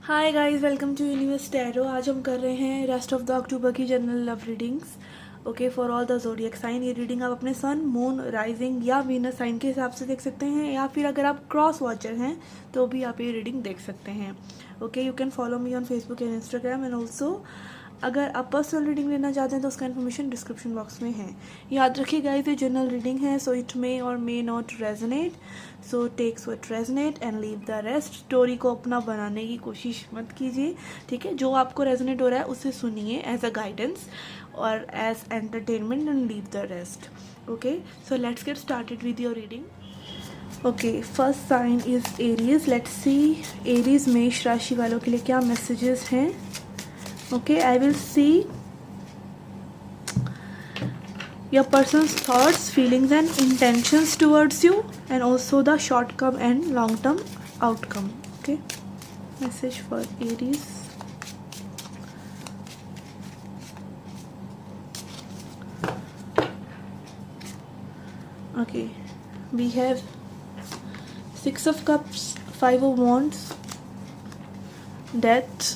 Hi guys, welcome to universe tarot. आज हम कर रहे हैं रेस्ट ऑफ द अक्टूबर की general love readings. Okay, for all the zodiac sign. ये रीडिंग आप अपने सन, मून, राइजिंग या वीनस साइन के हिसाब से देख सकते हैं, या फिर अगर आप क्रॉस वॉचर हैं तो भी आप ये रीडिंग देख सकते हैं। Okay, you can follow me on Facebook and Instagram, and also अगर आप पर्सनल रीडिंग लेना चाहते हैं तो उसका इन्फॉर्मेशन डिस्क्रिप्शन बॉक्स में है। याद रखिए गाइस, ये जनरल रीडिंग है, सो इट मे और may not resonate, so takes what resonate and leave the rest. Story को अपना बनाने की कोशिश मत कीजिए, ठीक है। जो आपको रेजोनेट हो रहा है उसे सुनिए एज अ गाइडेंस और as entertainment, and leave the rest. Okay, so let's get started with your reading. Okay, first sign is Aries. Let's see Aries मेष राशि वालों के लिए क्या मैसेजेस हैं। Okay, I will see your person's thoughts, feelings and intentions towards you, and also the short term and long term outcome. Okay, message for Aries. Okay, we have Six of Cups, Five of Wands, Death,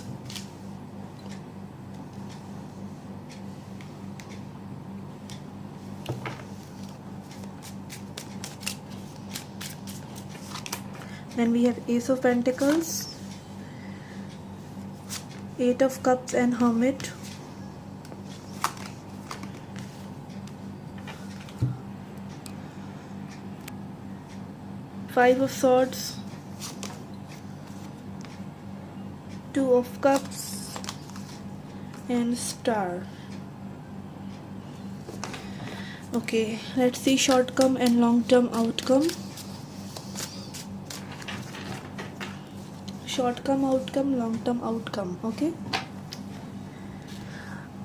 then we have Ace of Pentacles, Eight of Cups and Hermit, Five of Swords, Two of Cups and Star. Okay, let's see short term and long term outcome. Short term outcome, long term outcome.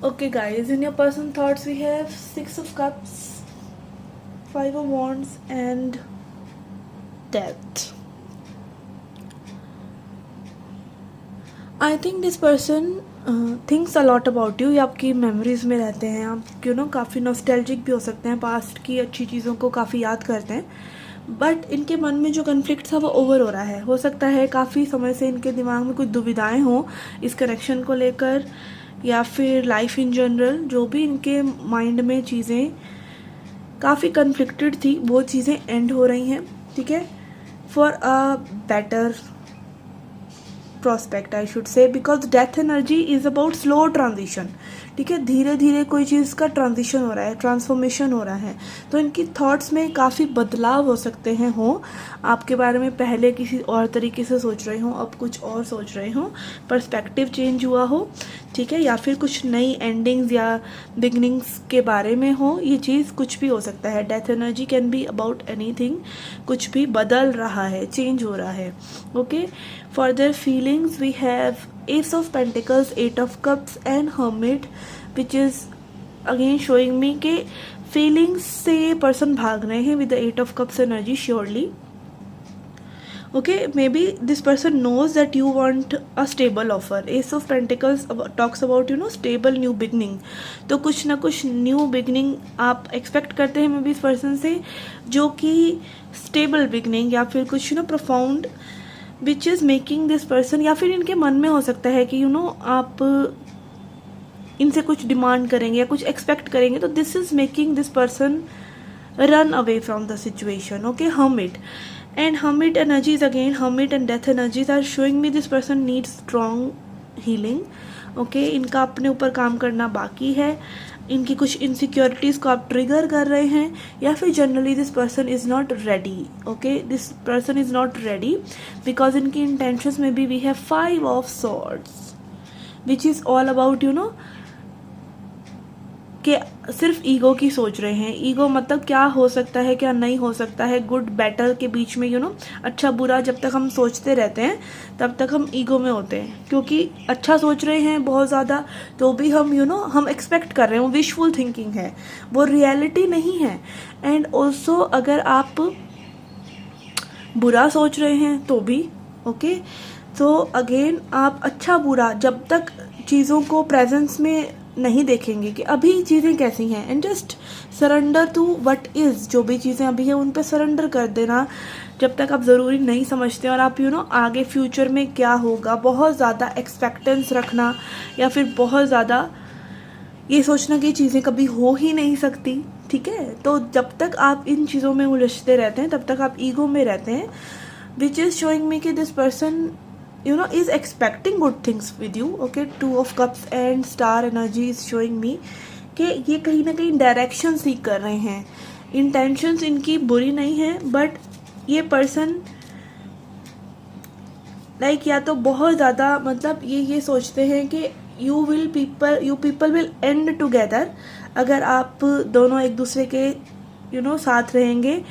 Okay guys, in your personal thoughts we have Six of Cups, Five of Wands and Death. I think this person thinks a lot about you. ये आपकी memories में रहते हैं, आप काफ़ी nostalgic भी हो सकते हैं, पास्ट की अच्छी चीज़ों को काफ़ी याद करते हैं, बट इनके मन में जो कन्फ्लिक्ट था वो ओवर हो रहा है। हो सकता है काफ़ी समय से इनके दिमाग में कुछ दुविधाएं हों इस कनेक्शन को लेकर, या फिर लाइफ इन जनरल। जो भी इनके माइंड में चीज़ें काफ़ी कन्फ्लिक्टेड थी, वो चीज़ें एंड हो रही हैं, ठीक है, for a better prospect I should say, because death energy is about slow transition, ठीक है। धीरे धीरे कोई चीज़ का ट्रांजिशन हो रहा है, ट्रांसफॉर्मेशन हो रहा है, तो इनकी थॉट्स में काफ़ी बदलाव हो सकते हैं। आपके बारे में पहले किसी और तरीके से सोच रहे हो, अब कुछ और सोच रहे हो, पर्सपेक्टिव चेंज हुआ हो, ठीक है, या फिर कुछ नई एंडिंग्स या बिगनिंग्स के बारे में हो। ये चीज़ कुछ भी हो सकता है। Death energy can be about anything, कुछ भी बदल रहा है, चेंज हो रहा है। Okay, for their feelings we have Ace of Pentacles, Eight of Cups and Hermit, which is again showing me कि feelings से ये person भाग रहे हैं with the Eight of Cups energy surely. Okay, maybe this person knows that you want a stable offer. Ace of Pentacles talks about stable new beginning. तो कुछ ना कुछ new beginning आप expect करते हैं मे बी इस person से, जो कि stable beginning या फिर कुछ profound which is making this person, या फिर इनके मन में हो सकता है कि आप इनसे कुछ डिमांड करेंगे या कुछ एक्सपेक्ट करेंगे, तो this is making this person run away from the situation. Okay, hermit and hermit energies again, hermit and death energies are showing me this person needs strong healing. Okay, इनका अपने ऊपर काम करना बाकी है, इनकी कुछ इनसिक्योरिटीज़ को आप ट्रिगर कर रहे हैं, या फिर generally this person is not ready. Okay, this person is not ready because इनकी इंटेंशंस में भी we have five of swords, which is all about कि सिर्फ ईगो की सोच रहे हैं। ईगो मतलब क्या हो सकता है, क्या नहीं हो सकता है, गुड बैटर के बीच में अच्छा बुरा जब तक हम सोचते रहते हैं तब तक हम ईगो में होते हैं, क्योंकि अच्छा सोच रहे हैं बहुत ज़्यादा, तो भी हम हम एक्सपेक्ट कर रहे हैं, वो विशफुल थिंकिंग है, वो रियलिटी नहीं है। एंड ऑल्सो अगर आप बुरा सोच रहे हैं तो भी तो अगेन आप अच्छा बुरा जब तक चीज़ों को प्रेजेंस में नहीं देखेंगे कि अभी चीज़ें कैसी हैं, and just surrender to what is. जो भी चीज़ें अभी हैं उन पे सरेंडर कर देना जब तक आप ज़रूरी नहीं समझते। और आप आगे फ्यूचर में क्या होगा बहुत ज़्यादा एक्सपेक्टेंस रखना या फिर बहुत ज़्यादा ये सोचना कि चीज़ें कभी हो ही नहीं सकती, ठीक है। तो जब तक आप इन चीज़ों में उलझते रहते हैं तब तक आप ईगो में रहते हैं, विच इज़ शोइंग मी कि this person is expecting good things with you. Okay, 2 of cups and star energy is showing me कि ये कहीं ना कहीं डायरेक्शन सीख कर रहे हैं। इंटेंशंस इनकी बुरी नहीं है, बट ये पर्सन लाइक या तो बहुत ज़्यादा मतलब ये सोचते हैं कि you people will end together अगर आप दोनों एक दूसरे के साथ रहेंगे।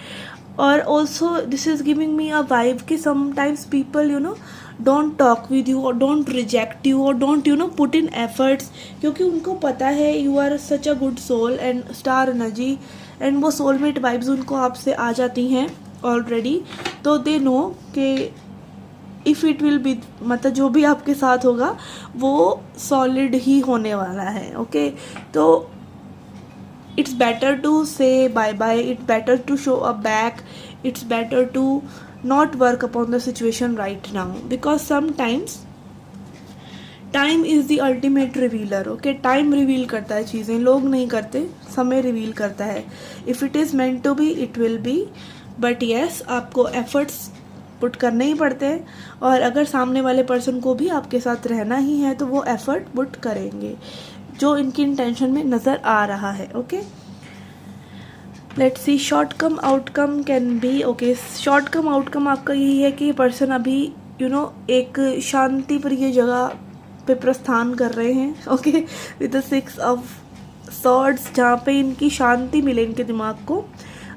और also this is giving me a vibe कि sometimes people don't talk with you और डोंट रिजेक्ट यू और डोंट पुट इन एफर्ट्स, क्योंकि उनको पता है you are such a good soul and star energy, and वो सोलमेट वाइब्स उनको आपसे आ जाती हैं ऑलरेडी। तो दे नो कि इफ़ इट विल बी मतलब जो भी आपके साथ होगा वो सॉलिड ही होने वाला है। ओके, तो it's better to say bye bye, it's better to show a back, it's better to not work upon the situation right now, because sometimes time is the ultimate revealer. Okay, time reveal करता है चीज़ें, लोग नहीं करते, समय reveal करता है। if it is meant to be it will be, but yes आपको efforts पुट करने ही पड़ते हैं, और अगर सामने वाले पर्सन को भी आपके साथ रहना ही है तो वो एफर्ट पुट करेंगे जो इनकी इंटेंशन में नज़र आ रहा है। Okay, let's see short come outcome can be. Okay, short come outcome आपका यही है कि पर्सन अभी एक शांति प्रिय जगह पे प्रस्थान कर रहे हैं। Okay, with the 6 of swords, जहाँ पे इनकी शांति मिले इनके दिमाग को।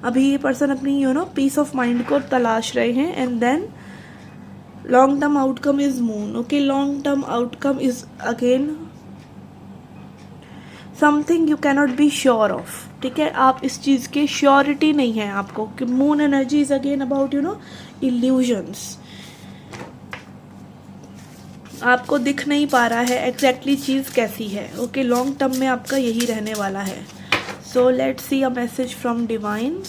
अभी ये पर्सन अपनी पीस ऑफ माइंड को तलाश रहे हैं। And then long term outcome is moon. Okay, long term outcome is again something you cannot be sure of, ठीक है। आप इस चीज़ की श्योरिटी नहीं है आपको कि moon energy is again about illusions. आपको दिख नहीं पा रहा है एग्जैक्टली चीज़ कैसी है। ओके, लॉन्ग टर्म में आपका यही रहने वाला है। So let's see a message from divine.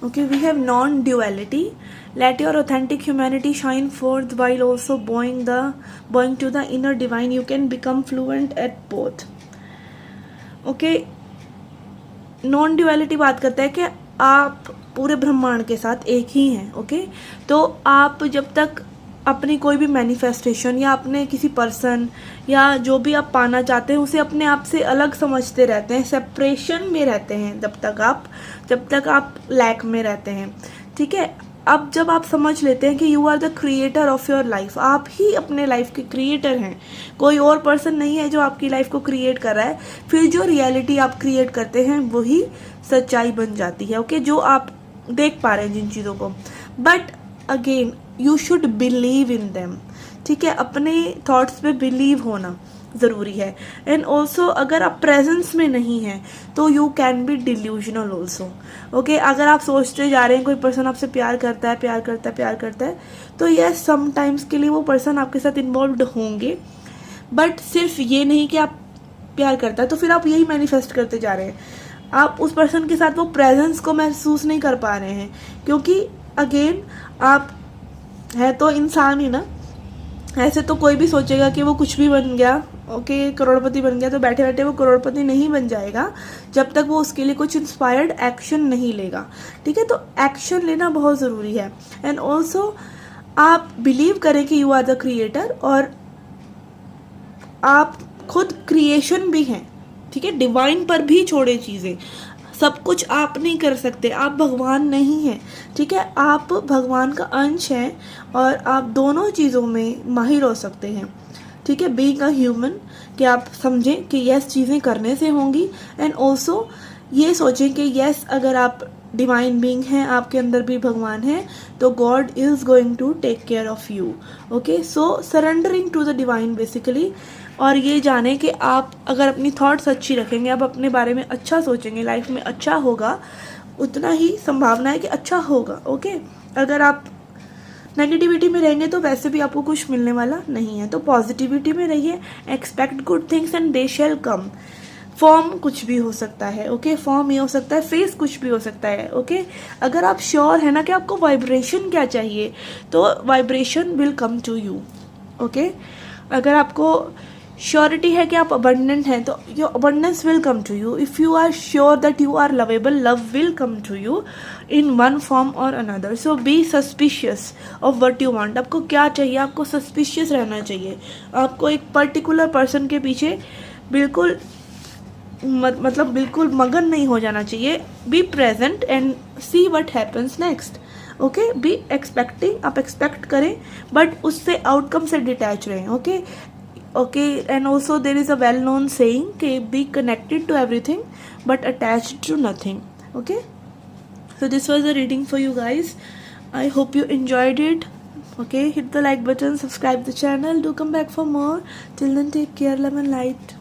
Okay, we have non-duality. Let your authentic humanity shine forth while also bowing to the inner divine. You can become fluent at both. Okay, non-duality बात करता है कि आप पूरे ब्रह्मांड के साथ एक ही हैं। ओके, तो आप जब तक अपनी कोई भी मैनिफेस्टेशन या अपने किसी पर्सन या जो भी आप पाना चाहते हैं उसे अपने आप से अलग समझते रहते हैं, सेपरेशन में रहते हैं जब तक आप लैक में रहते हैं, ठीक है। अब जब आप समझ लेते हैं कि you are the creator of your life, आप ही अपने लाइफ के क्रिएटर हैं, कोई और पर्सन नहीं है जो आपकी लाइफ को क्रिएट कर रहा है, फिर जो रियलिटी आप क्रिएट करते हैं वही सच्चाई बन जाती है। ओके, जो आप देख पा रहे हैं जिन चीज़ों को, but again you should believe in them, ठीक है। अपने थॉट्स पे बिलीव होना ज़रूरी है। एंड ऑल्सो अगर आप प्रेजेंस में नहीं हैं तो you can be delusional also. Okay, अगर आप सोचते जा रहे हैं कोई पर्सन आपसे प्यार करता है तो यस समटाइम्स के लिए वो पर्सन आपके साथ इन्वॉल्व होंगे, बट सिर्फ ये नहीं कि आप प्यार करता है तो फिर आप यही मैनिफेस्ट करते जा रहे हैं। आप उस पर्सन के साथ वो प्रेजेंस को महसूस नहीं कर पा रहे हैं, क्योंकि अगेन आप है तो इंसान ही ना। ऐसे तो कोई भी सोचेगा कि वो कुछ भी बन गया, ओके, करोड़पति बन गया, तो बैठे बैठे वो करोड़पति नहीं बन जाएगा जब तक वो उसके लिए कुछ इंस्पायर्ड एक्शन नहीं लेगा, ठीक है। तो एक्शन लेना बहुत ज़रूरी है। एंड ऑल्सो आप बिलीव करें कि यू आर द क्रिएटर और आप खुद क्रिएशन भी हैं, ठीक है। डिवाइन पर भी छोड़े चीज़ें, सब कुछ आप नहीं कर सकते, आप भगवान नहीं हैं, ठीक है। आप भगवान का अंश हैं और आप दोनों चीज़ों में माहिर हो सकते हैं, ठीक है। बीइंग अ ह्यूमन कि आप समझें कि यस चीज़ें करने से होंगी, एंड ऑल्सो ये सोचें कि यस अगर आप डिवाइन बीइंग हैं, आपके अंदर भी भगवान है, तो God is going to take care of you. Okay, so surrendering to the divine basically. और ये जाने कि आप अगर अपनी थॉट्स अच्छी रखेंगे, आप अपने बारे में अच्छा सोचेंगे, लाइफ में अच्छा होगा, उतना ही संभावना है कि अच्छा होगा। ओके, अगर आप नेगेटिविटी में रहेंगे तो वैसे भी आपको कुछ मिलने वाला नहीं है। तो पॉजिटिविटी में रहिए, expect good things and they shall come. Form कुछ भी हो सकता है, ओके, फॉर्म ये हो सकता है, फेस कुछ भी हो सकता है, ओके। अगर आप श्योर है ना कि आपको वाइब्रेशन क्या चाहिए, तो vibration will come to you, okay. अगर आपको श्योरिटी है कि आप अबंडेंट हैं, तो your abundance will come to you. If you are sure that you are lovable, love will come to you in one form or another. So be suspicious of what you want. आपको क्या चाहिए, आपको suspicious रहना चाहिए। आपको एक particular person के पीछे बिल्कुल मतलब बिल्कुल मगन नहीं हो जाना चाहिए। Be present and see what happens next, okay. Be expecting, आप एक्सपेक्ट करें बट उससे आउटकम से डिटैच रहें, okay okay. And also there is a well known saying कि be connected to everything but attached to nothing, okay. So this was a reading for you guys. I hope you enjoyed it. Okay, hit the like button, subscribe the channel, do come back for more. Till then, take care, love and light.